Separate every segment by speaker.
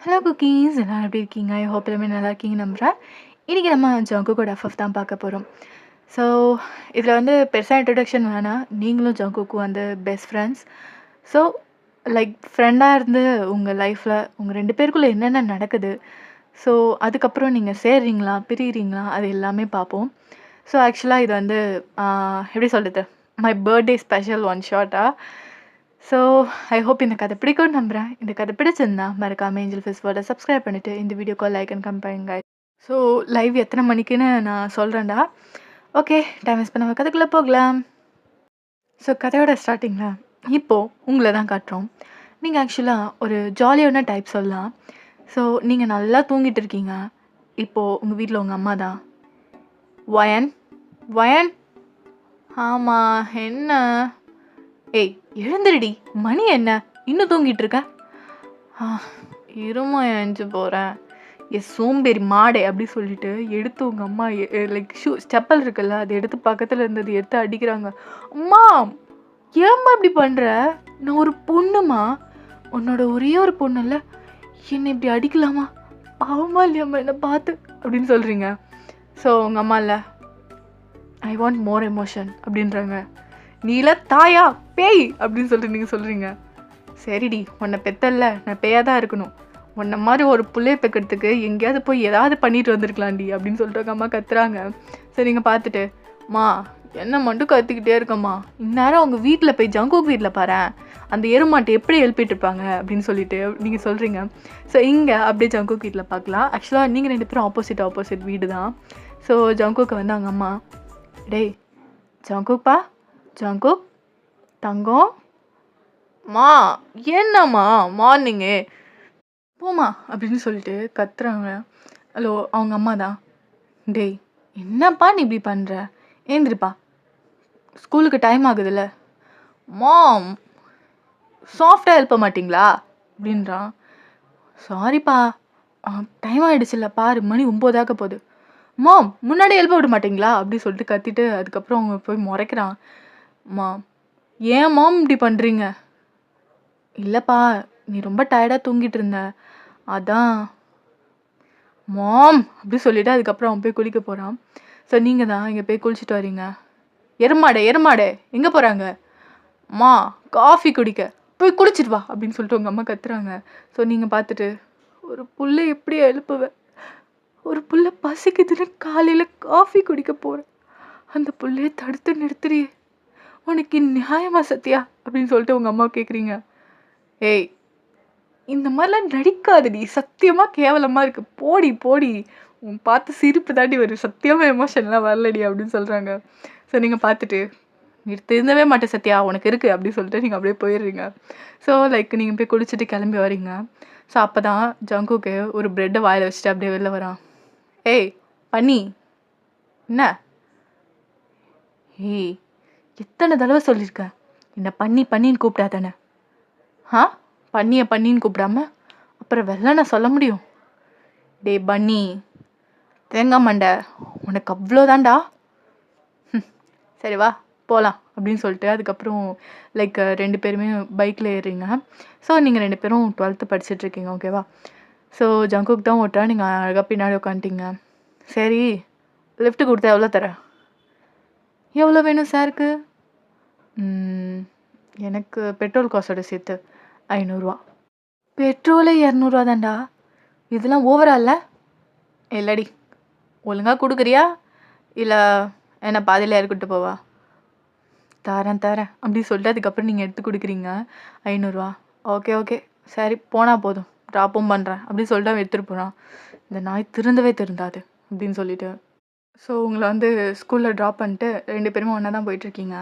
Speaker 1: Hello cookies எல்லாரும் எப்படி இருக்கீங்க? ஐ ஹோப் எல்லாமே நல்லா இருக்கீங்க நம்புகிறேன். இன்றைக்கி நம்ம ஜங்குக்கோட எஃப்எஃப் தான் பார்க்க போகிறோம். ஸோ இதில் வந்து பெருசாக இன்ட்ரடக்ஷன் வேணாம். நீங்களும் ஜங்குக்கும் வந்து பெஸ்ட் ஃப்ரெண்ட்ஸ். ஸோ லைக் ஃப்ரெண்டாக இருந்து உங்கள் லைஃப்பில் உங்கள் 2 பேருக்குள்ளே என்னென்ன நடக்குது, ஸோ அதுக்கப்புறம் நீங்கள் சேர்றீங்களா பிரியிறீங்களா அது எல்லாமே பார்ப்போம். ஸோ ஆக்சுவலாக இது வந்து எப்படி சொல்கிறது, மை பர்த்டே ஸ்பெஷல் ஒன் ஷார்ட்டாக. ஸோ ஐ ஹோப் இந்த கதை பிடிக்கும்னு நம்புகிறேன். இந்த கதை பிடிச்சிருந்தா மறக்காமல் ஏஞ்சல் ஃபிஸ் வேர்ல்டை சப்ஸ்கிரைப் பண்ணிவிட்டு இந்த வீடியோக்கு லைக் அண்ட் கமெண்ட் பண்ணுங்க. ஸோ லைவ் எத்தனை மணிக்குன்னு நான் சொல்கிறேன்டா. ஓகே, டைம் வேஸ்ட் பண்ண கதைக்குள்ளே போகலாம். ஸோ கதையோட ஸ்டார்டிங்கில் இப்போது உங்களை தான் காட்டுறோம். நீங்கள் ஆக்சுவலாக ஒரு ஜாலியான டைப் சொல்லலாம். ஸோ நீங்கள் நல்லா தூங்கிட்டு இருக்கீங்க. இப்போது உங்கள் வீட்டில் உங்கள் அம்மா தான், வயன் வயன் ஆமாம் என்ன, ஏய் எழுந்துருடி, மணி என்ன இன்னும் தூங்கிட்டு இருக்க? இருமா எழுந்து போகிறேன், என் சோம்பேறி மாடே அப்படி சொல்லிட்டு எடுத்து உங்கள் அம்மா லைக் செப்பல் இருக்குல்ல அதை எடுத்து பக்கத்தில் இருந்தது எடுத்து அடிக்கிறாங்க. அம்மா ஏம்மா இப்படி பண்ணுற? நான் ஒரு பொண்ணுமா, உன்னோட ஒரே ஒரு பொண்ணு இல்லை, என்னை இப்படி அடிக்கலாமா? பாவமா இல்லையாம்மா என்னை பார்த்து அப்படின்னு சொல்கிறீங்க. ஸோ உங்கள் அம்மா இல்லை, ஐ வாண்ட் மோர் எமோஷன் அப்படின்றாங்க. நீல தாயா பேய் அப்படின்னு சொல்லிட்டு நீங்கள் சொல்கிறீங்க. சரிடி, உன்னை பெத்தல்ல, நான் பேயாக தான் இருக்கணும், உன்னை மாதிரி ஒரு பிள்ளைய பெக்கிறதுக்கு எங்கேயாவது போய் ஏதாவது பண்ணிட்டு வந்திருக்கலாம்டி அப்படின்னு சொல்லிட்டு அம்மா கத்துறாங்க. சரி நீங்கள் பார்த்துட்டு, மா என்ன மட்டும் கற்றுக்கிட்டே இருக்கம்மா, இந்நேரம் அவங்க வீட்டில் போய் ஜங்குக் வீட்டில் பாரு, அந்த எருமாட்டை எப்படி எழுப்பிட்டு இருப்பாங்க அப்படின்னு சொல்லிட்டு நீங்கள் சொல்கிறீங்க. ஸோ இங்கே அப்படியே ஜங்குக் வீட்டில் பார்க்கலாம். ஆக்சுவலாக நீங்கள் 2 பேரும் ஆப்போசிட் வீடு தான். ஸோ ஜங்குக்கு வந்து அவங்க அம்மா, டேய் ஜங்குக்பா, ஜங்குக் தங்கம், மா என்னம்மா மார்னிங்கு போமா அப்படின்னு சொல்லிட்டு கத்துறாங்க. ஹலோ அவங்க அம்மா தான், டேய் என்னப்பா நீ இப்படி பண்ணுற, ஏந்திரிப்பா ஸ்கூலுக்கு டைம் ஆகுதுல்ல. மாம் சாஃப்டாக எழுப்ப மாட்டிங்களா அப்படின்றான். சாரிப்பா டைம் ஆகிடுச்சுல்ல, பாரு மணி 9 ஆக போகுது. மாம் முன்னாடி எழுப்ப விட மாட்டிங்களா அப்படி சொல்லிட்டு கத்திட்டு அதுக்கப்புறம் அவங்க போய் முறைக்கிறான். மாம் ஏன் மாம் இப்படி பண்ணுறீங்க? இல்லைப்பா நீ ரொம்ப டயர்டாக தூங்கிட்டு இருந்த அதான். மாம் அப்படி சொல்லிவிட்டு அதுக்கப்புறம் அவன் போய் குளிக்க போகிறான். ஸோ நீங்கள் தான் இங்கே போய் குளிச்சுட்டு வரீங்க. எருமாடே எங்கே போகிறாங்க? மா காஃபி குடிக்க, போய் குளிச்சுட்டு வா அப்படின்னு சொல்லிட்டு உங்கள் அம்மா கத்துறாங்க. ஸோ நீங்கள் பார்த்துட்டு, ஒரு புல்லை எப்படி எழுப்புவேன், ஒரு புல்லை பசிக்குதுன்னு காலையில் காஃபி குடிக்க போகிறேன், அந்த புள்ளையை தடுத்து நிறுத்துறியே, உனக்கு நியாயமா சத்யா அப்படின்னு சொல்லிட்டு உங்கள் அம்மா கேட்குறீங்க. ஏய் இந்த மாதிரிலாம் நடிக்காதடி, சத்தியமாக கேவலமாக இருக்குது, போடி உன் பார்த்து சிரிப்பு தாண்டி வரும், சத்தியமாக எமோஷன்லாம் வரலடி அப்படின்னு சொல்கிறாங்க. ஸோ நீங்கள் பார்த்துட்டு, நீ திருந்தவே மாட்டேன் சத்யா உனக்கு இருக்குது அப்படின்னு சொல்லிட்டு நீங்கள் அப்படியே போயிடுறீங்க. ஸோ லைக் நீங்கள் போய் குளிச்சுட்டு கிளம்பி வரீங்க. ஸோ அப்போ தான் ஜங்குக்கு ஒரு ப்ரெட்டை வாயில் வச்சுட்டு அப்படியே வெளில வரான். ஏய் பண்ணி என்ன? ஏய் எத்தனை தடவை சொல்லியிருக்கேன் என்ன பண்ணின்னு கூப்பிடாதானே? பண்ணின்னு கூப்பிடாம அப்புறம் வெள்ளை நான் சொல்ல முடியும்? டே பன்னி தேங்காய் மண்டை, உனக்கு அவ்வளோதான்டா, சரி வா போகலாம் அப்படின்னு சொல்லிட்டு அதுக்கப்புறம் லைக் 2 பேருமே பைக்கில் ஏறுறீங்க. ஸோ நீங்கள் 2 பேரும் 12th படிச்சுட்ருக்கீங்க, ஓகேவா? ஸோ ஜங்குக்கு தான் ஓட்டுறா, நீங்கள் அழகாக பின்னாடி உட்காந்துட்டீங்க. சரி லிஃப்ட்டு கொடுத்தா எவ்வளோ தரேன்? எவ்வளோ வேணும் சாருக்கு? எனக்கு பெட்ரோல் காசோட சேர்த்து 500 பெட்ரோலே 200 தான்டா, இதெல்லாம் ஓவரா இல்லை? இல்லடி, ஒழுங்காக கொடுக்குறியா இல்லை என்ன பாதியில் இறக்கிட்டு போவா? தரேன் அப்படி சொல்லிட்டு அதுக்கப்புறம் நீங்கள் எடுத்து கொடுக்குறீங்க 500. ஓகே சரி போனால் போதும், ட்ராப்பும் பண்ணுறேன் அப்படின்னு சொல்லிட்டு அவன் எடுத்துகிட்டு போகிறான். இந்த நாய் திருந்தாது அப்படின்னு சொல்லிட்டு. ஸோ உங்களை வந்து ஸ்கூலில் ட்ராப் பண்ணிட்டு 2 பேருமே ஒன்றா தான் போயிட்டுருக்கீங்க.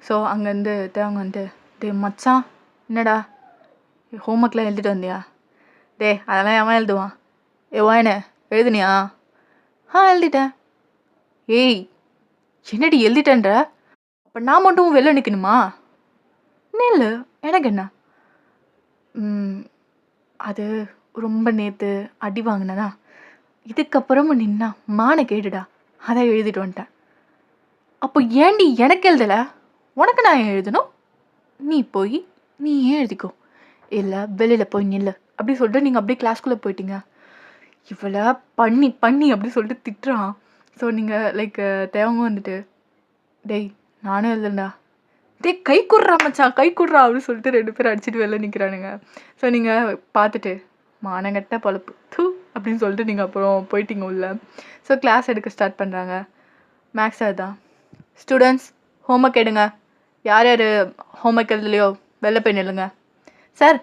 Speaker 1: ஸோ அங்கேருந்து அவங்க வந்து, டே மச்சான் என்னடா ஹோம்ஒர்க்லாம் எழுதிட்டு வந்தியா? டே அதெல்லாம் எவன் எழுதுவான்? வாயனே எழுதுனியா? எழுதிட்டேன். ஏய் என்னடி எழுதிட்டேன்ற, அப்போ நான் மட்டும் வெளில நிற்கணுமா? இல்லை எனக்கு என்ன, அது ரொம்ப நேற்று அடி வாங்கினதா, இதுக்கப்புறமும் நின்னா மான கேடுடா, அதான் எழுதிட்டு வந்துட்டேன். அப்போ ஏன்டி எனக்கு எழுதலை, உனக்கு நான் ஏன் எழுதணும்? நீ போய் நீ ஏன் எழுதிக்கோ, இல்லை வெளியில் போய் நில்லு அப்படி சொல்லிட்டு நீங்கள் அப்படியே கிளாஸ்க்குள்ளே போயிட்டீங்க. இவளை பண்ணி பண்ணி அப்படி சொல்லிட்டு திட்டுறான். ஸோ நீங்கள் லைக் தேவங்க வந்துட்டு, டேய் நானே எழுதுண்டா, டேய் கை குடுறா மச்சான் கை குடுறா அப்படின்னு சொல்லிட்டு 2 பேரும் அடிச்சுட்டு வெளில நிற்கிறானுங்க. ஸோ நீங்கள் பார்த்துட்டு மானங்கட்ட பொழப்பு தூ அப்படின்னு சொல்லிட்டு நீங்கள் அப்புறம் போயிட்டீங்க உள்ள. ஸோ கிளாஸ் எடுக்க ஸ்டார்ட் பண்ணுறாங்க. மேக்ஸ் சார் தான், ஸ்டூடெண்ட்ஸ் ஹோம்ஒர்க் எடுங்க, யார் யார் ஹோம்ஒர்க் எழுதலையோ வெளில போய் நில்லுங்க. சார்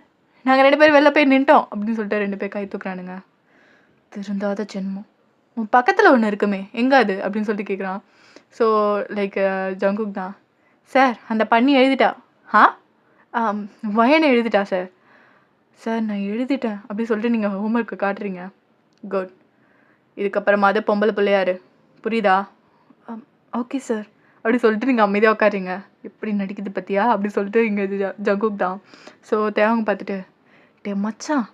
Speaker 1: நாங்கள் 2 பேரும் வெளில போய் நின்ட்டோம் அப்படின்னு சொல்லிட்டு 2 பேர் கை தூக்குறானுங்க. திருந்தாத ஜென்மம், உன் பக்கத்தில் ஒன்று இருக்குமே எங்கே அது அப்படின்னு சொல்லிட்டு கேட்குறான். ஸோ லைக் ஜங்குக் தான், சார் அந்த பண்ணி எழுதிட்டா. வயனை எழுதிட்டா சார். சார் நான் எழுதிட்டேன் அப்படி சொல்லிட்டு நீங்கள் ஹோம்ஒர்க்கை காட்டுறீங்க. குட். இதுக்கப்புறமா அது பொம்பளை பிள்ளையாரு புரியுதா? ஓகே சார் அப்படி சொல்லிட்டு நீங்கள் அமைதியாக உட்காருங்க. எப்படி நடிக்குது பற்றியா அப்படி சொல்லிட்டு இங்கே ஜங்குக் தான். ஸோ தேவங்க பார்த்துட்டு, டே மச்சான்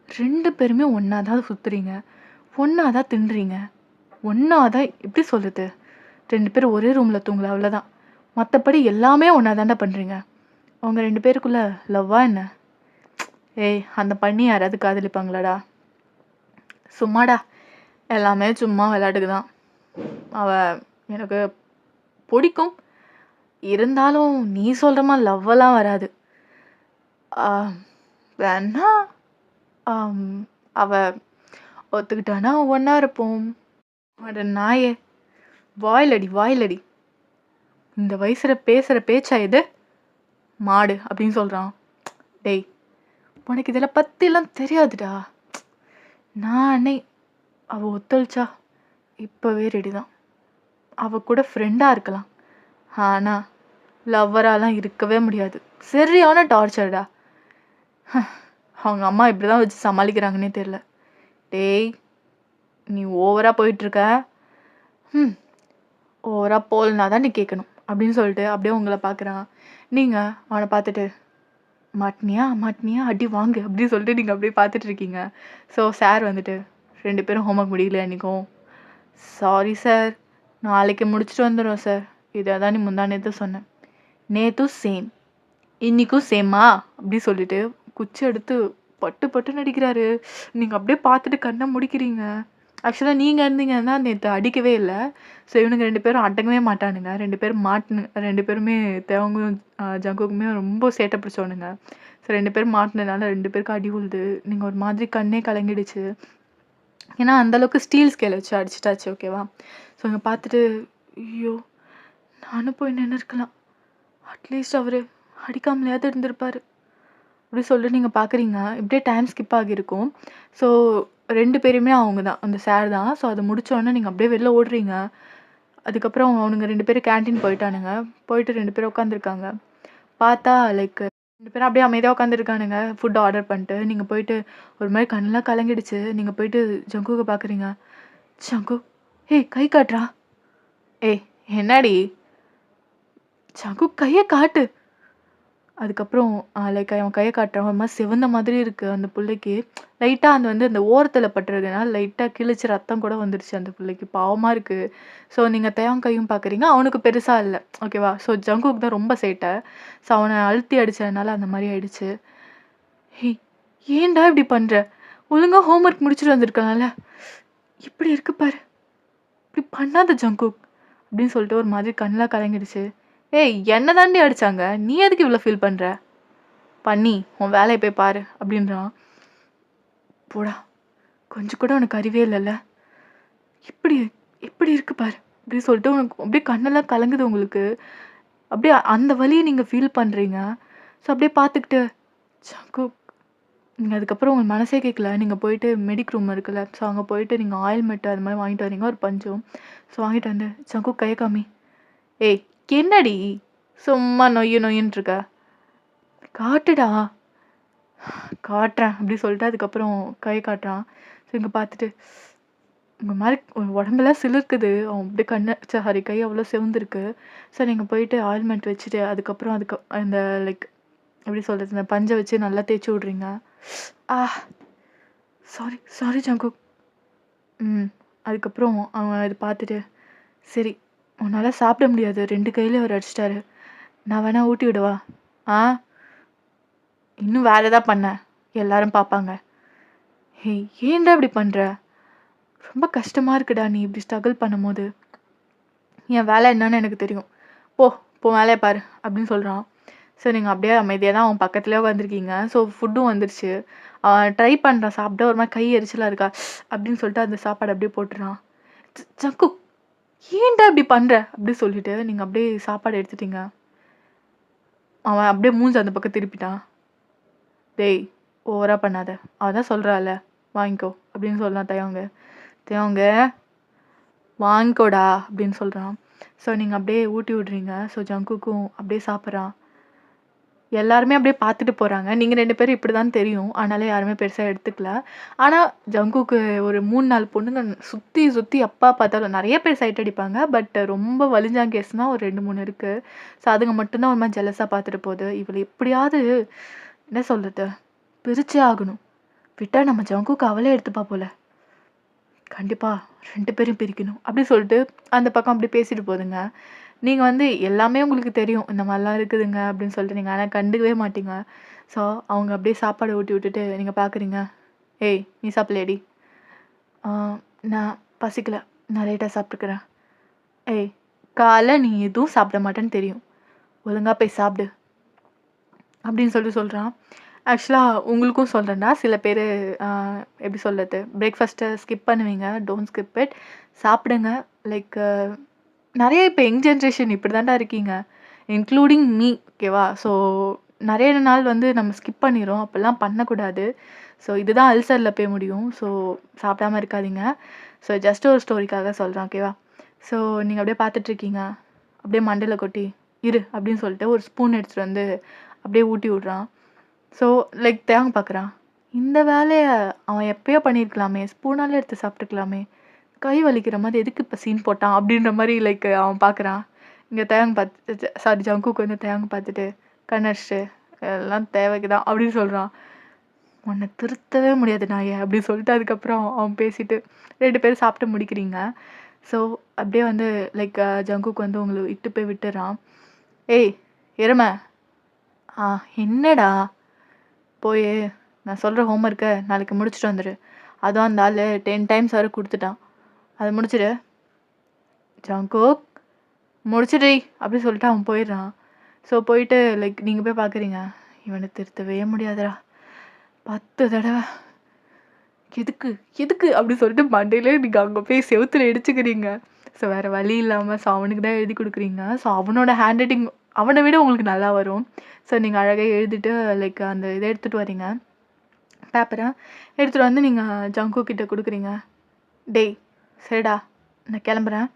Speaker 1: 2 பேருமே ஒன்றா தான் சுற்றுறீங்க, ஒன்றா தான் திண்டுறீங்க, ஒன்றா தான் எப்படி சொல்கிறது, 2 பேரும் ஒரே ரூமில் தூங்கல அவ்வளோதான், மற்றபடி எல்லாமே ஒன்றா தாண்டா பண்ணுறீங்க. அவங்க 2 பேருக்குள்ளே லவ்வா என்ன? ஏய் அந்த பண்ணி யாராவது காதலிப்பாங்களாடா? சும்மாடா, எல்லாமே சும்மா விளையாட்டுக்கு தான். அவள் எனக்கு பிடிக்கும், இருந்தாலும் நீ சொல்கிற மாதிரி லவ்வெல்லாம் வராது. வேணா அவள் ஒத்துக்கிட்டானா ஒன்றா இருப்போம். அட நாயே, வாயிலடி வாயிலடி, இந்த வயசில் பேசுகிற பேச்சா இது? மாடு அப்படின்னு சொல்கிறான். டேய் உனக்கு இதில் பற்றிலாம் தெரியாதுடா. நானே அவள் ஒத்துழைச்சா இப்போவே ரெடி தான். அவள் கூட ஃப்ரெண்டாக இருக்கலாம், ஆனால் லவ்வராலாம் இருக்கவே முடியாது. சரியான டார்ச்சர்டா. அவங்க அம்மா இப்படி தான் வச்சு சமாளிக்கிறாங்கன்னே தெரில. டேய் நீ ஓவராக போயிட்டுருக்க. ஓவராக போகலனா தான் நீ கேட்கணும் அப்படின்னு சொல்லிட்டு அப்படியே உங்களை பார்க்குறான். நீங்கள் அவனை பார்த்துட்டு மாட்டினியா மாட்டினியா அடி வாங்கு அப்படின்னு சொல்லிட்டு நீங்கள் அப்படியே பார்த்துட்டு இருக்கீங்க. ஸோ சார் வந்துட்டு, 2 பேரும் ஹோம்ஒர்க் முடியல அன்றைக்கும். சாரி சார், நாளைக்கு முடிச்சுட்டு வந்துடுவோம் சார். இதை தான் நீ முந்தா நேற்று சொன்னேன், நேற்றும் சேம் இன்றைக்கும் சேமா அப்படி சொல்லிட்டு குச்சி எடுத்து பட்டு பட்டு நடிக்கிறாரு. நீங்கள் அப்படியே பார்த்துட்டு கண்ணை முடிக்கிறீங்க. ஆக்சுவலாக நீங்கள் இருந்தீங்கன்னா நேற்று அடிக்கவே இல்லை. ஸோ இவனுங்க 2 பேரும் அடங்கவே மாட்டானுங்க. 2 பேரும் 2 பேருமே தேவங்களும் ஜங்குக்குமே ரொம்ப சேட்டை பிடிச்சவனுங்க. ஸோ 2 பேரும் மாட்டினதுனால 2 பேருக்கு அடி உழுது. நீங்கள் ஒரு மாதிரி கண்ணே கலங்கிடுச்சு. ஏன்னா அந்தளவுக்கு ஸ்டீல் ஸ்கேல் வச்சு அடிச்சிட்டாச்சு. ஓகேவா? ஸோ இங்கே பார்த்துட்டு, ஐயோ நானும் போய் நின்று இருக்கலாம், அட்லீஸ்ட் அவர் அடிக்காமலையாவது இருந்திருப்பார் அப்படி சொல்லிட்டு நீங்கள் பார்க்குறீங்க. இப்படியே டைம் ஸ்கிப் ஆகியிருக்கும். ஸோ 2 பேருமே அவங்க தான், அந்த சார் தான். ஸோ அதை முடித்தோடனே நீங்கள் அப்படியே வெளில ஓடுறீங்க. அதுக்கப்புறம் அவனுங்க 2 பேரும் கேன்டீன் போயிட்டானுங்க. போயிட்டு 2 பேரும் உட்காந்துருக்காங்க. பார்த்தா லைக் 2 பேரும் அப்படியே அமைதியாக உட்காந்துருக்கானுங்க ஃபுட் ஆர்டர் பண்ணிட்டு. நீங்கள் போயிட்டு ஒரு மாதிரி கண்ணெலாம் கலங்கிடுச்சு. நீங்கள் போயிட்டு ஜங்குக்கை பார்க்குறீங்க. ஜங்கு, ஏய் கை காட்டுறா. ஏய் என்னடி? ஜங்கு கையை காட்டு. அதுக்கப்புறம் லைக் அவன் கையை காட்டுறான். ஒரு மாதிரி சிவந்த மாதிரி இருக்குது அந்த பிள்ளைக்கு. லைட்டாக அந்த ஓரத்தில் பட்டுறதுனால லைட்டாக கிழிச்சு ரத்தம் கூட வந்துடுச்சு அந்த பிள்ளைக்கு. பாவமாக இருக்குது. ஸோ நீங்கள் தேவன் கையும் பார்க்குறீங்க. அவனுக்கு பெருசாக இல்லை. ஓகேவா? ஸோ ஜங்குக்கு தான் ரொம்ப சேட்டை. ஸோ அவனை அழுத்தி அடித்ததுனால அந்த மாதிரி ஆயிடுச்சு. ஹேய் ஏன்டா இப்படி பண்ணுற? ஒழுங்காக ஹோம்ஒர்க் முடிச்சுட்டு வந்திருக்காங்கல்ல, இப்படி இருக்கு பாரு, இப்படி பண்ணாத ஜங்குக் அப்படின்னு சொல்லிட்டு ஒரு மாதிரி கண்ணெலாம் கலங்கிடுச்சு. ஏய் என்ன தாண்டி அடித்தாங்க, நீ எதுக்கு இவ்வளோ ஃபீல் பண்ணுற? பண்ணி உன் வேலையை போய் பாரு அப்படின்றான். போடா, கொஞ்சம் கூட உனக்கு அறிவே இல்லைல்ல, இப்படி எப்படி இருக்கு பாரு அப்படின்னு சொல்லிட்டு உனக்கு அப்படியே கண்ணெல்லாம் கலங்குது உங்களுக்கு. அப்படியே அந்த வலியை நீங்கள் ஃபீல் பண்ணுறீங்க. ஸோ அப்படியே பார்த்துக்கிட்டு ஜங்குக், நீங்கள் அதுக்கப்புறம் உங்கள் மனசே கேட்கல. நீங்கள் போயிட்டு மெடிக் ரூம் இருக்குல்ல, ஸோ அங்கே போயிட்டு நீங்கள் ஆயில்மெட்டு அது மாதிரி வாங்கிட்டு வரீங்க, ஒரு பஞ்சம். ஸோ வாங்கிட்டு வந்து ஜங்குக் கையை காமி. ஏய் என்னடி சும்மா நொய்யுன்னு இருக்க, காட்டுடா. காட்டுறேன் அப்படி சொல்லிட்டு அதுக்கப்புறம் கை காட்டுறான். ஸோ இங்கே பார்த்துட்டு உங்கள் மாதிரி உடம்பெல்லாம் சிலிர்க்குது. அவன் அப்படியே சாரி கை அவ்வளோ செவந்துருக்கு. ஸோ நீங்கள் போயிட்டு ஆயில்மெண்ட் வச்சுட்டு அதுக்கப்புறம் அந்த லைக் எப்படி சொல்கிறது, இந்த பஞ்சை வச்சு நல்லா தேய்ச்சி விட்றீங்க. Sorry sorry Jungkook. அதுக்கப்புறம் அவன் இது பார்த்துட்டு, சரி உன்னால் சாப்பிட முடியாது, 2 கையிலையும் அவர் அடிச்சிட்டாரு, நான் ஊட்டி விடவா? இன்னும் வேறு எதாவது பண்ண எல்லாரும் பார்ப்பாங்க, "ஏய் ஏன்டா இப்படி பண்ற? ரொம்ப கஷ்டமா இருக்குடா நீ இப்படி ஸ்ட்ரகிள் பண்ணும்போது. என் வேலை என்னன்னு எனக்கு தெரியும். போ போ வேலைய பாரு" அப்படின்னு சொல்றான். ஸோ நீங்க அப்படியே அமைதியா தான் அவன் பக்கத்துலயே உட்காந்துருக்கீங்க. ஸோ ஃபுட்டும் வந்துருச்சு. ட்ரை பண்றான் சாப்பிட. ஒரு மாரி கை எரிச்சலா இருக்கா அப்படின்னு சொல்லிட்டு அந்த சாப்பாடு அப்படியே போட்டுறான். "ஜங்கு ஏன்டா இப்படி பண்ற?" அப்படி சொல்லிட்டு நீங்க அப்படியே சாப்பாடு எடுத்துட்டீங்க. அவன் அப்படியே மூஞ்ச அந்த பக்கம் திருப்பிட்டான். "டேய் ஓவரா பண்ணாத. அவ தான் சொல்றால்ல வாங்கிக்கோ" அப்படின்னு சொல்றான் தயவுங்க. "தயவுங்க வாங்கிக்கோடா" அப்படின்னு சொல்றான். ஸோ நீங்க அப்படியே ஊட்டி விடுறீங்க. ஸோ ஜங்குக்கும் அப்படியே சாப்பிட்றான். எல்லாருமே அப்படியே பார்த்துட்டு போறாங்க. நீங்க 2 பேரும் இப்படிதான் தெரியும். அதனால யாருமே பெருசா எடுத்துக்கல. ஆனா ஜங்குக்கு ஒரு 3, 4 பொண்ணுங்க சுத்தி சுத்தி எப்ப பார்த்தாலும் நெறைய பேர் சைட் அடிப்பாங்க. பட் ரொம்ப வலிஞ்சான் கேஸ்னா ஒரு 2, 3 இருக்கு. ஸோ அதுங்க மட்டும் தான் ஒரு மாரி ஜெலஸா பார்த்துட்டு போகுது. இவள எப்படியாவது என்ன சொல்றது? பிரிச்சே ஆகணும். விட்டா நம்ம ஜங்குக்கு அவளே எடுத்துப்பா போல. கண்டிப்பா 2 பேரையும் பிரிக்கணும். அப்படி சொல்லிட்டு அந்த பக்கம் அப்படியே பேசிட்டு போதுங்க. நீங்க வந்து எல்லாமே உங்களுக்கு தெரியும். இந்த மாரிலாம் இருக்குதுங்க அப்படின்னு சொல்லிட்டு நீங்க ஆனா கண்டுக்கவே மாட்டீங்க. ஸோ அவங்க அப்படியே சாப்பாடு ஊட்டி விட்டுட்டு நீங்க பார்க்குறீங்க. "ஏய் நீ சாப்பிடலையாடி?" "ஆ நான் பசிக்கல. நான் லேட்டா சாப்பிட்டுக்கிறேன்." "ஏய் காலைல நீ எதுவும் சாப்பிட மாட்டேன்னு தெரியும். ஒழுங்கா போய் சாப்பிடு." அப்படின்னு சொல்லிட்டு சொல்றான். ஆக்சுவலா உங்களுக்கும் சொல்றேன்டா. சில பேரு அ எப்படி சொல்றது? பிரேக்ஃபாஸ்ட்ட ஸ்கிப் பண்ணுவீங்க. Don't skip it. சாப்பிடுங்க. லைக் நெறைய இப்ப யங் ஜெனரேஷன் இப்படி தான்டா இருக்கீங்க. இன்க்ளூடிங் மீ ஓகேவா? ஸோ நெறைய நாள் வந்து நம்ம ஸ்கிப் பண்ணிர்றோம். அப்படிலாம் பண்ணக்கூடாது. ஸோ இதுதான் அல்சர்ல போய் முடியும். ஸோ சாப்பிடாம இருக்காதீங்க. ஸோ ஜஸ்ட் ஒரு ஸ்டோரிக்காக சொல்றேன் ஓகேவா? ஸோ நீங்க அப்படியே பார்த்துட்ருக்கீங்க. அப்படியே மண்டையில கொட்டி, "இரு" அப்படின்னு சொல்லிட்டு ஒரு ஸ்பூன் எடுத்துட்டு வந்து அப்படியே ஊட்டி விடுறான். ஸோ லைக் தேங்க பார்க்குறான். இந்த வேலைய அவன் எப்பயோ பண்ணியிருக்கலாமே! ஸ்பூனால எடுத்து சாப்பிட்டுருக்கலாமே! கை வலிக்கிற மாரி எதுக்கு இப்ப சீன் போட்டான்? அப்டின்ற மாரி லைக் அவன் பார்க்குறான். இங்க தேவாங்க பார்த்து சாரி ஜங்குக்கு வந்து தேவாங்க பார்த்துட்டு, கண் அடிச்சுட்டு, "எல்லாம் தேவைக்கு தான்" அப்டின்னு சொல்றான். "உன்ன திருத்தவே முடியாது நாயே" அப்டின்னு சொல்லிட்டு அதுக்கப்புறம் அவன் பேசிட்டு 2 பேரும் சாப்பிட்டு முடிக்கிறீங்க. ஸோ அப்டியே வந்து லைக் ஜங்குக்கு வந்து உங்கள இட்டு போய் விட்டுர்றான். "ஏய் எரும, ஆ என்னடா? போயி நான் சொல்ற ஹோம்வொர்க்க நாளைக்கு முடிச்சுட்டு வந்துரு. அதுவும் அந்த ஆளு 10 டைம்ஸ் வேற குடுத்துட்டான். அத முடிச்சுடு." "ஜங்குக் முடிச்சுடுடி" அப்டி சொல்லிட்டு அவன் போயிடுறான். ஸோ போயிட்டு லைக் நீங்க போய் பார்க்குறீங்க. இவன திருத்தவே முடியாதுடா. 10 தடவ எதுக்கு? எதுக்கு? அப்டி சொல்லிட்டு மண்டையிலே நீங்க அங்க போய் செவுத்துல இடிச்சுக்கிறீங்க. ஸோ வேற வழி இல்லாம ஸோ அவனுக்கு தான் எழுதி குடுக்குறீங்க. ஸோ அவனோட ஹேண்ட் ரைட்டிங் அவன விட உங்களுக்கு நல்லா வரும். ஸோ நீங்க அழகா எழுதிட்டு லைக் அந்த இத எடுத்துட்டு வரீங்க. பேப்பர எடுத்துட்டு வந்து நீங்க ஜங்கு கிட்ட குடுக்குறீங்க. "டேய் சரிடா நான் கிளம்புறேன்.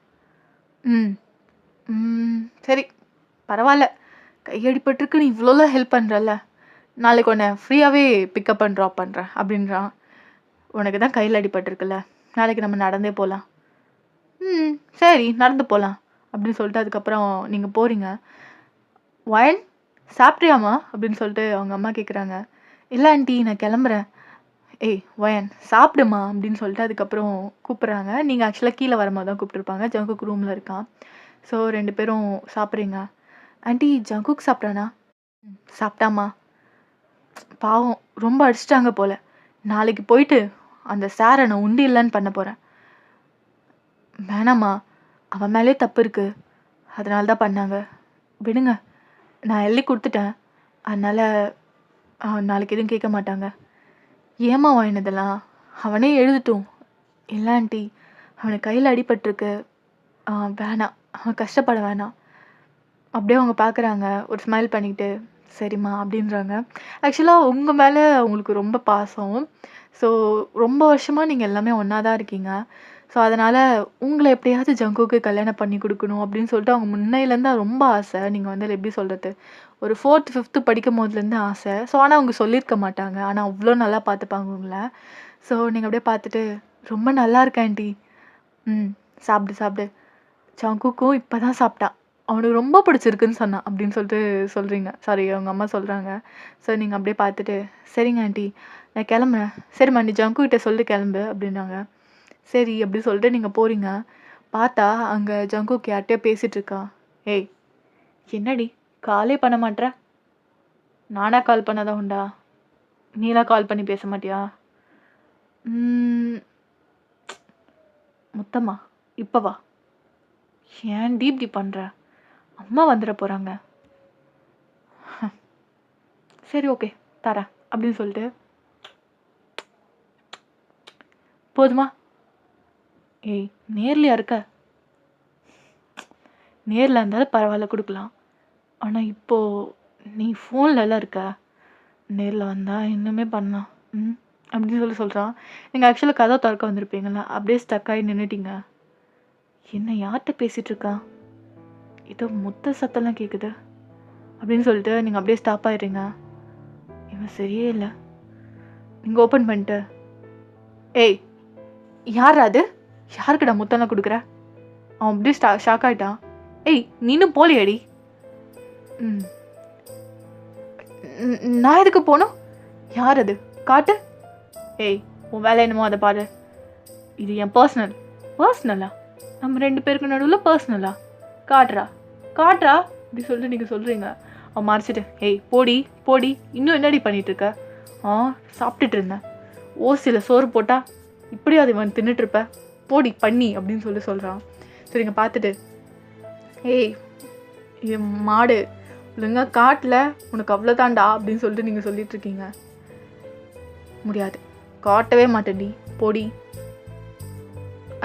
Speaker 1: ம். ம். சரி பரவால்ல. கை அடிபட்டுருக்கு நீ இவ்ளோலாம் ஹெல்ப் பண்றல்ல. நாளைக்கு உன்ன ஃப்ரீயாவே பிக்கப் அண்ட் ட்ராப் பண்றேன்" அப்டின்றான். "உனக்கு தான் கையில அடிபட்டுருக்குல்ல. நாளைக்கு நம்ம நடந்தே போலாம்." "ம். சரி நடந்து போலாம்." அப்டின்னு சொல்லிட்டு அதுக்கப்புறம் நீங்க போறீங்க. "வயன் சாப்பிட்டியாம்மா?" அப்டின்னு சொல்லிட்டு அவங்க அம்மா கேட்குறாங்க. "இல்ல ஆன்ட்டி நான் கிளம்புறேன்." "ஏய் வயன் சாப்பிடுமா" அப்படின்னு சொல்லிட்டு அதுக்கப்புறம் கூப்பிடுறாங்க. நீங்க ஆக்சுவலா கீழ வரும்போது தான் கூப்பிட்டுருப்பாங்க. ஜங்குக் ரூம்ல இருக்கான். ஸோ 2 பேரும் சாப்பிடுறீங்க. "ஆன்ட்டி ஜங்குக் சாப்பிட்டானா?" சாப்பிட்டாம்மா. பாவம் ரொம்ப அடிச்சுட்டாங்க போல. நாளைக்கு போயிட்டு அந்த சார நான் உண்டு இல்லன்னு பண்ண போறேன்." "வேணாம்மா. அவன் மேலயே தப்பு இருக்கு. அதனால தான் பண்ணாங்க. விடுங்க. நான் எழுதி குடுத்துட்டேன். அதனால நாளைக்கு எதுவும் கேட்க மாட்டாங்க." "ஏம்மா வயன் இதெல்லாம்? அவனே எழுதட்டும்." "இல்ல ஆன்ட்டி அவனுக்கு கையில அடிபட்டுருக்கு. வேணாம். அவன் கஷ்டப்பட வேணாம்." அப்படியே அவங்க பார்க்குறாங்க. ஒரு ஸ்மைல் பண்ணிக்கிட்டு, "சரிம்மா" அப்படின்றாங்க. ஆக்சுவலா உங்க மேல அவங்களுக்கு ரொம்ப பாசம். ஸோ ரொம்ப வருஷமா நீங்க எல்லாமே ஒண்ணா தான் இருக்கீங்க. ஸோ அதனால உங்கள எப்படியாவது ஜங்குக்கு கல்யாணம் பண்ணி குடுக்கணும் அப்படின்னு சொல்லிட்டு அவங்க முன்னையிலேருந்து ரொம்ப ஆசை. நீங்க வந்து எப்படி சொல்றது? ஒரு 4த், 5த் படிக்கும்போதுலேருந்து ஆசை. ஸோ ஆனா அவங்க சொல்லியிருக்க மாட்டாங்க. ஆனா அவ்ளோ நல்லா பார்த்துப்பாங்க உங்கள. ஸோ நீங்க அப்படியே பார்த்துட்டு, "ரொம்ப நல்லா இருக்க ஆன்ட்டி. ம். சாப்பிடு, சாப்பிடு." "ஜங்குக்கும் இப்ப தான் சாப்பிட்டான். அவனுக்கு ரொம்ப பிடிச்சிருக்குன்னு சொன்னான்." அப்படின்னு சொல்லிட்டு சொல்றீங்க. சாரி அவங்க அம்மா சொல்றாங்க. ஸோ நீங்க அப்படியே பார்த்துட்டு, "சரிங்க ஆன்ட்டி நான் கிளம்புறேன்." "சரிம்மா நீ ஜங்கு கிட்ட சொல்லிட்டு கிளம்பு." அப்படின்னாங்க. சரி அப்படி சொல்லிட்டு நீங்க போறீங்க. பார்த்தா அங்க ஜங்குக் யார்ட்டயோ பேசிட்டு இருக்கான். "ஏய் என்னடி காலே பண்ண மாட்ற? நானா கால் பண்ணா தான் உண்டா? நீலாம் கால் பண்ணி பேச மாட்டியா?" முத்தமா? இப்ப வா. ஏன்டி இப்படி பண்ற? அம்மா வந்துட போறாங்க. சரி ஓகே தரேன் அப்படின்னு சொல்லிட்டு போதுமா? ஏய் நேர்லையா இருக்க? நேரில் இருந்தாலும் பரவாயில்ல கொடுக்கலாம். ஆனால் இப்போ நீ ஃபோன்லலாம் இருக்க, நேரில் வந்தால் இன்னுமே பண்ணலாம் அப்படின்னு சொல்கிறான். நீங்கள் ஆக்சுவலாக கதை திறக்க வந்திருப்பீங்களா, அப்படியே ஸ்டக்காகி நின்றுட்டீங்க. என்ன யார்கிட்ட பேசிகிட்டு இருக்கா, ஏதோ முத்த சத்தம்லாம் கேட்குது அப்படின்னு சொல்லிட்டு நீங்கள் அப்படியே ஸ்டாப் ஆயிடுறீங்க. இவன் சரியே இல்லை. நீங்கள் ஓப்பன் பண்ணிட்டு, ஏய் யார் அது, யாருக்குடா முத்தம்லாம் கொடுக்குற? அவன் அப்படியே ஷாக் ஆகிட்டான். ஏய் நீனும் போலியடி. நான் எதுக்கு போனோம்? யார் அது காட்டு. ஏய் உன் வேலை என்னமோ அதை பாரு. இது என் பர்சனலா? நம்ம 2 பேருக்கு நடுவில் பர்சனலா? காட்டுறா அப்படி சொல்லிட்டு நீங்கள் சொல்கிறீங்க. அவன் மறைச்சிட்டு, ஏய் போடி இன்னும் என்னடி பண்ணிட்டு இருக்க? சாப்பிட்டுட்டு இருந்தேன். ஓசியில் சோறு போட்டா இப்படி அது இவன் தின்னுட்டுருப்ப, போடி பண்ணி அப்படின்னு சொல்கிறான். சரிங்க பார்த்துட்டு, ஏய் இது மாடு ஒழுங்கா காட்டில் உனக்கு அவ்வளோதான்டா அப்படின்னு சொல்லிட்டு நீங்கள் சொல்லிட்டுருக்கீங்க. முடியாது, காட்டவே மாட்டேன்டி, போடி.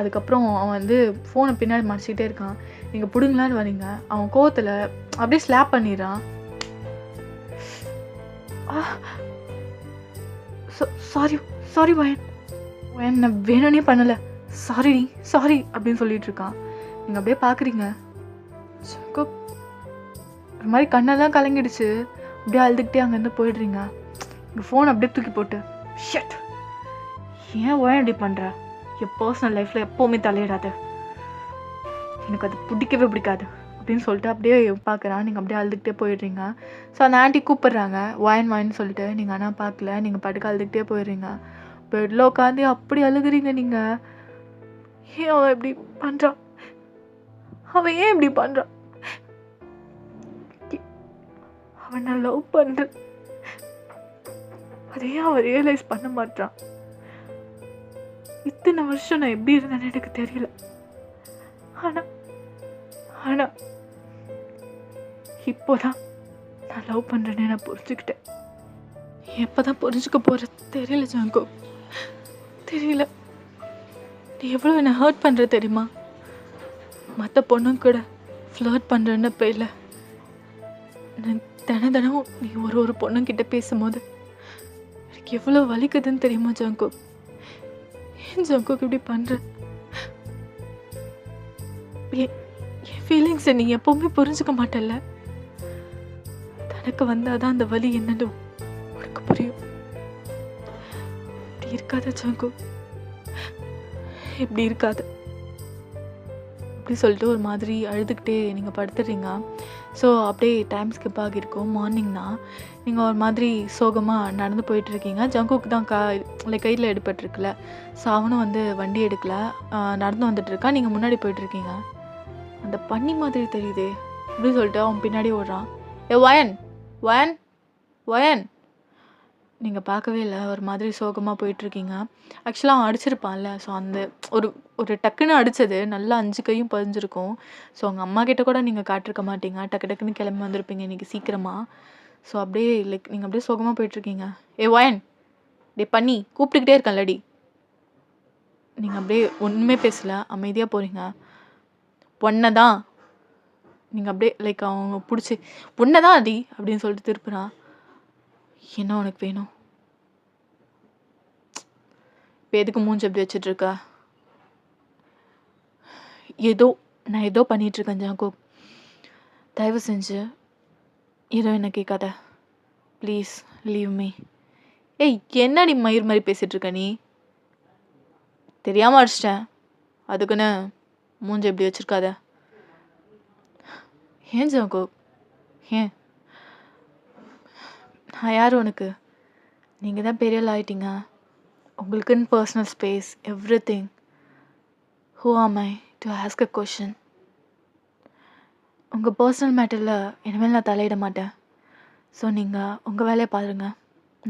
Speaker 1: அதுக்கப்புறம் அவன் ஃபோனை பின்னாடி மறைச்சிக்கிட்டே இருக்கான். நீங்கள் பிடுங்கலான்னு வரீங்க. அவன் கோவத்தில் அப்படியே ஸ்லாப் பண்ணிடுறான். சாரி வயன் நான் வேணும்னே பண்ணலை, சாரி அப்படின்னு சொல்லிட்டு இருக்கான். நீங்கள் அப்படியே பார்க்குறீங்க. ஒரு மாதிரி கண்ணெல்லாம் கலங்கிடுச்சு. அப்படியே அழுதுகிட்டே அங்கேருந்து போயிடுறீங்க. உங்கள் ஃபோன் அப்படியே தூக்கி போட்டு, ஷட், ஏன் இப்படி பண்ணுற? என் பர்சனல் லைஃப்பில் எப்போவுமே தலையிடாது, எனக்கு அது பிடிக்காது அப்படின்னு சொல்லிட்டு அப்படியே பார்க்குறான். நீங்கள் அப்படியே அழுதுகிட்டே போயிடுறீங்க. ஸோ அந்த ஆண்டி கூப்பிட்றாங்க வாயின்னு சொல்லிட்டு. நீங்கள் ஆனால் பார்க்கல, நீங்கள் படுக்க அழுதுகிட்டே போயிடுறீங்க. பெட்டில் உட்காந்து அப்படி அழுகுறீங்க. நீங்கள் ஏன் அவன் இப்படி பண்ணுறான், அவன் ஏன் இப்படி பண்ணுறான், அவன் நான் லவ் பண்ணுறேன், அதையே அவன் ரியலைஸ் பண்ண மாட்டான். இத்தனை வருஷம் நான் எப்படி இருந்தேன்னு எனக்கு தெரியல. ஆனா இப்போதான் நான் லவ் பண்றேன்னு நான் புரிஞ்சுக்கிட்டேன். எப்பதான் புரிஞ்சுக்க போற தெரியல ஜாங்கோ, தெரியல. நீ எவ்வளோ என்னை ஹர்ட் பண்ற தெரியுமா? மற்ற பொண்ணும் கூட ஃப்ளர்ட் பண்றேன்னு பேர்ல நான் தினமும் நீ ஒரு பொண்ணுங்கிட்ட பேசும்போது எனக்கு எவ்வளோ வலிக்குதுன்னு தெரியுமா ஜாங்கோ? ஏன் ஜாங்கோக்கு இப்படி பண்ற? என் ஃபீலிங்ஸை நீ எப்பவுமே புரிஞ்சுக்க மாட்டல்ல. தனக்கு வந்தாதான் அந்த வலி என்னன்னு உனக்கு புரியும். இப்படி இருக்காத ஜாங்கோ, இப்படி இருக்காது அப்படி சொல்லிட்டு ஒரு மாதிரி அழுதுகிட்டே நீங்கள் படுத்துடுறீங்க. ஸோ அப்படியே டைம் ஸ்கிப் ஆகியிருக்கும். மார்னிங்னா நீங்கள் ஒரு மாதிரி சோகமாக நடந்து போயிட்டுருக்கீங்க. ஜங்குக்கு தான் கையில் எடுபட்டுருக்குல்ல, ஸோ அவனும் வண்டி எடுக்கல, நடந்து வந்துட்டுருக்கான். நீங்கள் முன்னாடி போயிட்டுருக்கீங்க. அந்த பன்னி மாதிரி தெரியுதே அப்படின்னு சொல்லிட்டு அவன் பின்னாடி ஓடுறான். ஏ வயன் நீங்கள் பார்க்கவே இல்லை, ஒரு மாதிரி சோகமாக போயிட்டுருக்கீங்க. ஆக்சுவலாக அவன் அடிச்சிருப்பான்ல, ஸோ அந்த ஒரு டக்குன்னு அடித்தது நல்லா 5 கையும் பதிஞ்சிருக்கும். ஸோ உங்கள் அம்மா கிட்ட கூட நீங்கள் காட்டிருக்க மாட்டீங்க, டக்குன்னு கிளம்பி வந்திருப்பீங்க இன்றைக்கி சீக்கிரமாக. ஸோ அப்படியே நீங்கள் அப்படியே சோகமாக போயிட்டுருக்கீங்க. ஏ வயன், டே பண்ணி கூப்பிட்டுக்கிட்டே இருக்கேன்லடி. நீங்கள் அப்படியே ஒன்றுமே பேசலை, அமைதியாக போகிறீங்க. பொண்ணை தான் நீங்கள் அப்படியே அவங்க பிடிச்சி பொண்ணை தான் அடி அப்படின்னு சொல்லிட்டு திருப்புறான். என்ன உனக்கு வேணும்? இப்போ எதுக்கு மூஞ்சி எப்படி வச்சிட்ருக்க? நான் ஏதோ பண்ணிகிட்ருக்கேன் ஜாங்கோ, தயவு செஞ்சு ஏதோ என்ன கேட்காத ப்ளீஸ், லீவ் மீ. ஏய் என்னடி மயிர் மாதிரி பேசிகிட்ருக்க நீ? தெரியாமல் அடிச்சிட்டேன், அதுக்குன்னு மூஞ்சி எப்படி வச்சுருக்காத. ஏன் ஜாங்கோ, ஏன்? நான் யார் உனக்கு? நீங்கள் தான் பெரிய ஆள் ஆகிட்டீங்க, உங்களுக்குன்னு personal space, every thing. Who ஆம் ஐ டு ஆஸ்க் அ கொஷின்? உங்கள் பர்சனல் மேட்டரில் இனிமேல் நான் தலையிட மாட்டேன். ஸோ நீங்கள் உங்கள் வேலையை பாருங்க,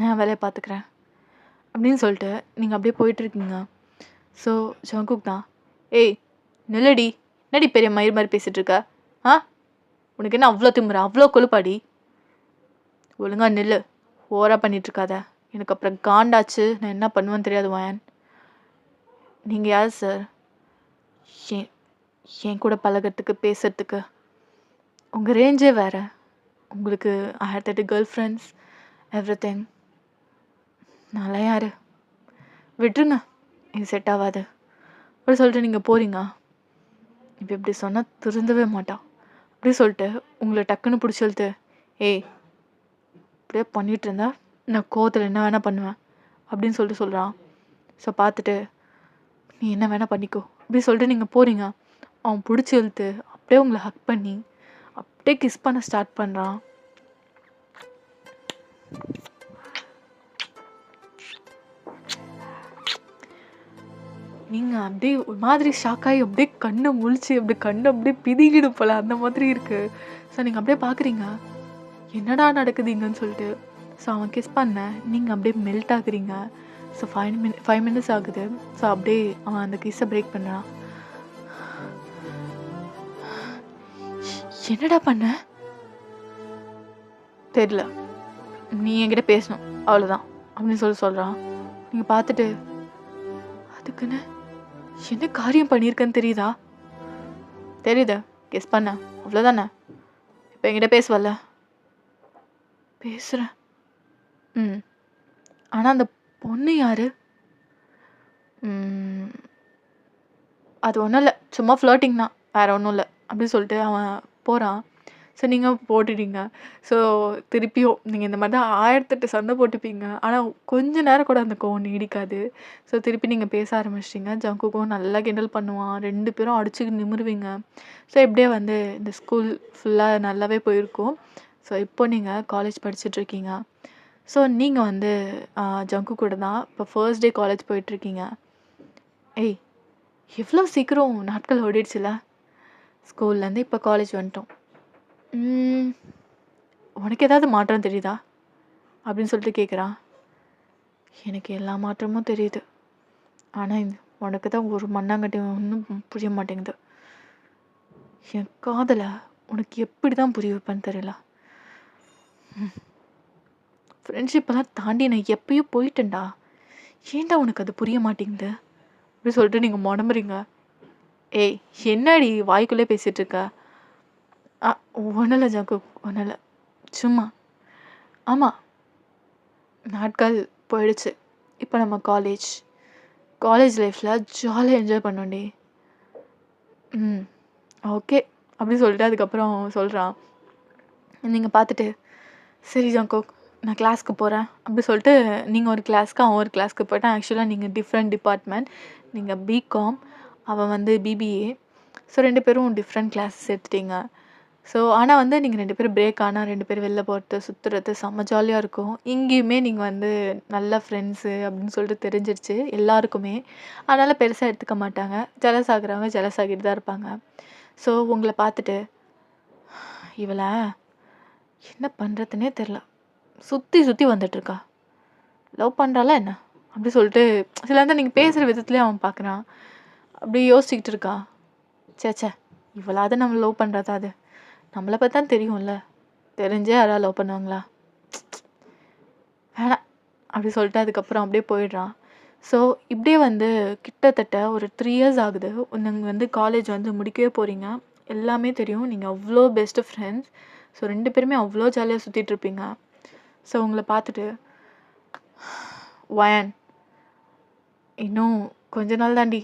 Speaker 1: நான் வேலையை பார்த்துக்கிறேன் அப்படின்னு சொல்லிட்டு நீங்கள் அப்படியே போயிட்டுருக்கீங்க. ஸோ ஜங்குக் தான், ஏய் நில்லடி, என்னடி பெரிய மயிர் மாதிரி பேசிட்டு இருக்க? ஆ உனக்கு என்ன அவ்வளோ திமுறா, அவ்வளோ கொழுப்பாடி? ஒழுங்கா நில்லு, ஓவரா பண்ணிட்டு இருக்காத. எனக்கு அப்புறம் காண்டாச்சு, நான் என்ன பண்ணுவேன்னு தெரியாது வயன். நீங்கள் யார் சார் என் என் கூட பழகிறதுக்கு பேசுறதுக்கு? உங்கள் ரேஞ்சே வேற. உங்களுக்கு 1008 கேர்ள் ஃப்ரெண்ட்ஸ், எவ்ரி திங். நான்லாம் யார்? விட்டுருங்க, இது செட் ஆகாது அப்படி சொல்லிட்டு நீங்கள் போகிறீங்க. இப்போ இப்படி சொன்னால் திருந்தவே மாட்டான். அப்படி சொல்லிட்டு உங்களை டக்குன்னு பிடிச்சி இழுத்து, ஏய் இப்படியே பண்ணிகிட்டு இருந்தா நான் கோவத்தில் என்ன வேணால் பண்ணுவேன் அப்படின்னு சொல்லிட்டு சொல்கிறான். ஸோ பார்த்துட்டு நீ என்ன வேணால் பண்ணிக்கோ அப்படி சொல்லிட்டு நீங்கள் போகிறீங்க. அவன் பிடிச்சி இழுத்து அப்படியே உங்களை ஹக் பண்ணி அப்படியே கிஸ் பண்ண ஸ்டார்ட் பண்ணுறான். நீங்கள் அப்படியே ஒரு மாதிரி ஷாக்காகி அப்படியே கண்ணை முழிச்சு அப்படி கண்ணை அப்படியே பிதிக்கிடு போல அந்த மாதிரி இருக்குது. ஸோ நீங்கள் அப்படியே பார்க்குறீங்க என்னடா நடக்குதுங்கன்னு சொல்லிட்டு. ஸோ அவன் கிஸ் பண்ண நீங்கள் அப்படியே மெல்ட் ஆகுறீங்க. ஸோ 5 மினிட்ஸ் ஆகுது. ஸோ அப்படியே அவன் அந்த கிஸ்ஸை பிரேக் பண்ணுறான். என்னடா பண்ண தெரியல, நீ என்கிட்ட பேசணும் அவ்வளோதான் அப்படின்னு சொல்கிறான். நீங்கள் பார்த்துட்டு அதுக்குன்னு என்ன காரியம் பண்ணியிருக்கேன்னு தெரியுதா? தெரியுதா? கெஸ் பண்ண அவ்வளோதானே. இப்போ என்கிட்ட பேசுவல்ல? பேசுகிறேன். ஆனால் அந்த பொண்ணு யாரு? அது ஒன்றும் இல்லை, சும்மா ஃப்ளர்ட்டிங் தான், வேறு ஒன்றும் இல்லை அப்படின்னு சொல்லிட்டு அவன் போகிறான். ஸோ நீங்கள் போட்டுட்டீங்க. ஸோ திருப்பியும் நீங்கள் இந்த மாதிரி தான் 1008 சண்டை போட்டுப்பீங்க. ஆனால் கொஞ்ச நேரம் கூட அந்த கோவம் நீடிக்காது. ஸோ திருப்பி நீங்கள் பேச ஆரம்பிச்சிட்டிங்க. ஜங்குக்கும் நல்லா கிண்டல் பண்ணுவான். 2 பேரும் அடிச்சுக்கிட்டு நிமிருவீங்க. ஸோ இப்படியே வந்து இந்த ஸ்கூல் ஃபுல்லாக நல்லாவே போயிருக்கும். ஸோ இப்போ நீங்கள் காலேஜ் படிச்சுட்ருக்கீங்க. ஸோ நீங்கள் வந்து ஜங்கு கூட தான் இப்போ ஃபர்ஸ்ட் டே காலேஜ் போயிட்டுருக்கீங்க. ஏய் எவ்வளோ சீக்கிரம் நாட்கள் ஓடிடுச்சுல. ஸ்கூல்லேருந்து இப்போ காலேஜ் வந்துட்டோம். உனக்கு ஏதாவது மாற்றம் தெரியுதா அப்படின்னு சொல்லிட்டு கேட்குறான். எனக்கு எல்லா மாற்றமும் தெரியுது, ஆனால் உனக்கு தான் ஒரு மண்ணாங்கட்டி ஒன்றும் புரிய மாட்டேங்குது. என் காதலை உனக்கு எப்படி தான் புரிய வைப்பேன்னு தெரியல. ஃப்ரெண்ட்ஷிப்பெல்லாம் தாண்டி நான் எப்பயோ போயிட்டேன்டா. ஏன்டா உனக்கு அது புரிய மாட்டேங்குது அப்படி சொல்லிட்டு நீங்கள் முடம்புறீங்க. ஏய் என்னடி வாய்க்குள்ளே பேசிகிட்டு இருக்க? ஒன்றும் இல்லை ஜாக்கு, ஒன்றும் இல்லை, சும்மா. ஆமாம், நாட்கள் போயிடுச்சு. இப்போ நம்ம காலேஜ் லைஃப்பில் ஜாலியாக என்ஜாய் பண்ணோண்டி. ஓகே அப்படி சொல்லிட்டு அதுக்கப்புறம் சொல்கிறான். நீங்கள் பார்த்துட்டு சரி ஜாங்கோ நான் கிளாஸ்க்கு போகிறேன் அப்படி சொல்லிட்டு நீங்கள் ஒரு கிளாஸ்க்கு அவன் ஒரு கிளாஸ்க்கு போயிட்டான். ஆக்சுவலாக நீங்கள் டிஃப்ரெண்ட் டிபார்ட்மெண்ட். நீங்கள் பிகாம், அவன் வந்து பிபிஏ. ஸோ 2 பேரும் டிஃப்ரெண்ட் கிளாஸஸ் எடுத்துட்டீங்க. ஸோ ஆனால் வந்து நீங்கள் 2 பேரும் பிரேக் ஆனால் 2 பேர் வெளில போகிறது சுற்றுறது செம்ம ஜாலியாக இருக்கும். இங்கேயுமே நீங்கள் வந்து நல்ல ஃப்ரெண்ட்ஸு அப்படின்னு சொல்லிட்டு தெரிஞ்சிருச்சு எல்லாருக்குமே. அதனால் பெருசாக எடுத்துக்க மாட்டாங்க. ஜெலஸ் ஆகுறவங்க ஜெலஸ் ஆகிட்டு தான் இருப்பாங்க. ஸோ உங்களை பார்த்துட்டு இவளை என்ன பண்ணுறதுனே தெரில, சுற்றி வந்துட்டுருக்கா, லவ் பண்ணுறாளா என்ன அப்படி சொல்லிட்டு சில வந்து நீங்கள் பேசுகிற விதத்துலேயே அவன் பார்க்குறான். அப்படி யோசிச்சுக்கிட்டு இருக்கா. சேச்சே இவளாவது நம்ம லவ் பண்ணுறதா? அது நம்மளை பற்றி தான் தெரியும்ல, தெரிஞ்சே யாராவது லவ் பண்ணுவாங்களா? வேணாம் அப்படி சொல்லிட்டு அதுக்கப்புறம் அப்படியே போயிடுறான். ஸோ இப்படியே வந்து கிட்டத்தட்ட ஒரு 3 இயர்ஸ் ஆகுது. நீங்கள் வந்து காலேஜ் வந்து முடிக்கவே போகிறீங்க. எல்லாமே தெரியும், நீங்கள் அவ்வளோ பெஸ்ட்டு ஃப்ரெண்ட்ஸ். ஸோ 2 பேருமே அவ்வளோ ஜாலியாக சுற்றிட்டுருப்பீங்க. ஸோ உங்களை பார்த்துட்டு வயன் இன்னும் கொஞ்ச நாள் தாண்டி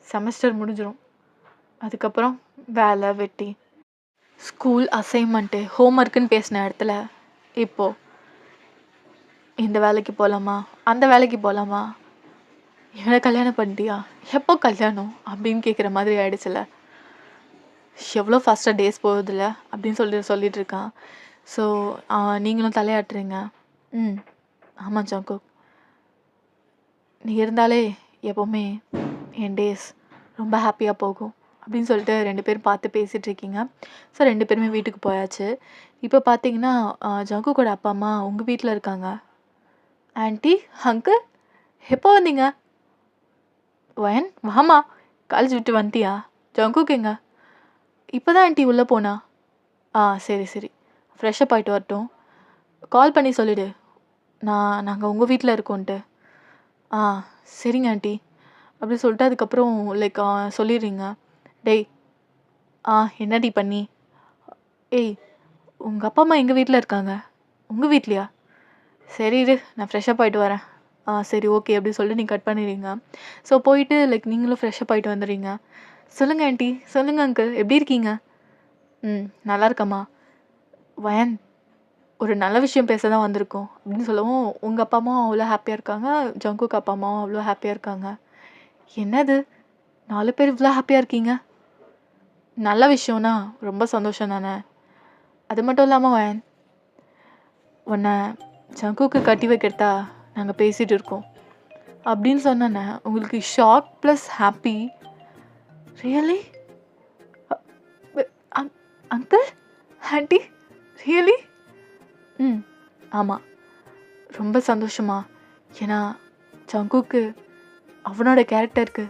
Speaker 1: செமஸ்டர் முடிஞ்சிடும். அதுக்கப்புறம் வேலை வெட்டி ஸ்கூல் அசைன்மெண்ட்டு ஹோம்ஒர்க்குன்னு பேசின இடத்துல இப்போது இந்த வேலைக்கு போகலாமா அந்த வேலைக்கு போகலாமா, இவனை கல்யாணம் பண்ணிட்டியா, எப்போ கல்யாணம் அப்படின்னு கேட்குற மாதிரி ஆயிடுச்சுல. எவ்வளோ ஃபாஸ்ட்டாக டேஸ் போகுதுல்ல அப்படின்னு சொல்லிட்டு இருக்கான். ஸோ நீங்களும் தலையாட்டுறீங்க. ஆமாம் ஜாங்கோ, நீ இருந்தாலே எப்போவுமே என் டேஸ் ரொம்ப ஹாப்பியாக போகும் அப்படின்னு சொல்லிட்டு 2 பேரும் பார்த்து பேசிகிட்டு இருக்கீங்க. ஸோ 2 பேருமே வீட்டுக்கு போயாச்சு. இப்போ பார்த்தீங்கன்னா ஜங்கு கூட அப்பா அம்மா உங்கள் வீட்டில் இருக்காங்க. ஆன்ட்டி, அங்கிள் எப்போ வந்தீங்க? வயன் வாமா, காலேஜ் விட்டு வந்துட்டியா? ஜங்குக் எங்க? இப்போ தான் ஆண்டி உள்ளே போனா. சரி சரி. ஃப்ரெஷ்அப் ஆகிட்டு வரட்டும். கால் பண்ணி சொல்லிவிடு நாங்கள் உங்கள் வீட்டில் இருக்கோன்ட்டு. ஆ சரிங்க ஆண்டி அப்படி சொல்லிட்டு அதுக்கப்புறம் லைக் சொல்லிடுறீங்க. டேய் என்னடி பண்ணி? ஏய் உங்கள் அப்பா அம்மா எங்கள் வீட்டில் இருக்காங்க. உங்கள் வீட்லையா? சரி இரு நான் ஃப்ரெஷ்அப் ஆகிட்டு வரேன். சரி ஓகே அப்படி சொல்லிட்டு நீங்கள் கட் பண்ணிடுறீங்க. ஸோ போயிட்டு லைக் நீங்களும் ஃப்ரெஷ்அப் ஆகிட்டு வந்துடுறீங்க. சொல்லுங்கள் ஆண்டி, சொல்லுங்கள் அங்கிள், எப்படி இருக்கீங்க? நல்லா இருக்கம்மா. வயன் ஒரு நல்ல விஷயம் பேச தான் வந்திருக்கோம் அப்படின்னு சொல்லவும் உங்கள் அப்பா அம்மாவும் அவ்வளோ ஹாப்பியாக இருக்காங்க. ஜங்குக் அப்பா அம்மாவும் அவ்வளோ ஹாப்பியாக இருக்காங்க. என்னது 4 பேர் இவ்வளோ ஹாப்பியாக இருக்கீங்க? நல்ல விஷயம்னா ரொம்ப சந்தோஷம் தானே. அது மட்டும் இல்லாமல் வயன் உன்னை ஜங்குக்கு கட்டி வைக்கிறதா நாங்கள் பேசிகிட்டு இருக்கோம் அப்படின்னு சொன்னேன்னே உங்களுக்கு shock plus happy. Really? Uncle aunty really? ஆமாம் ரொம்ப சந்தோஷமா. ஏன்னா ஜங்குக்கு அவனோட கேரக்டருக்கு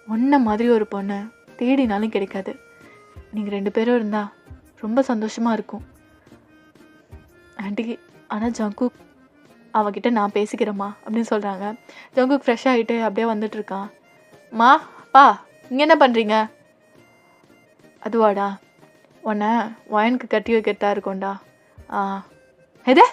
Speaker 1: ஒன்றை மாதிரி ஒரு பொண்ணை தேடினாலும் கிடைக்காது. நீங்கள் 2 பேரும் இருந்தால் ரொம்ப சந்தோஷமாக இருக்கும் ஆண்டி. ஆனால் ஜங்குக் அவகிட்ட நான் பேசிக்கிறேம்மா அப்படின்னு சொல்கிறாங்க. ஜங்குக் ஃப்ரெஷ் ஆகிட்டு அப்படியே வந்துட்டுருக்கான். மா பா இங்கே என்ன பண்ணுறீங்க? அதுவாடா உன்னை வயனுக்கு கட்டி வைக்கிறதா இருக்கும்டா. எது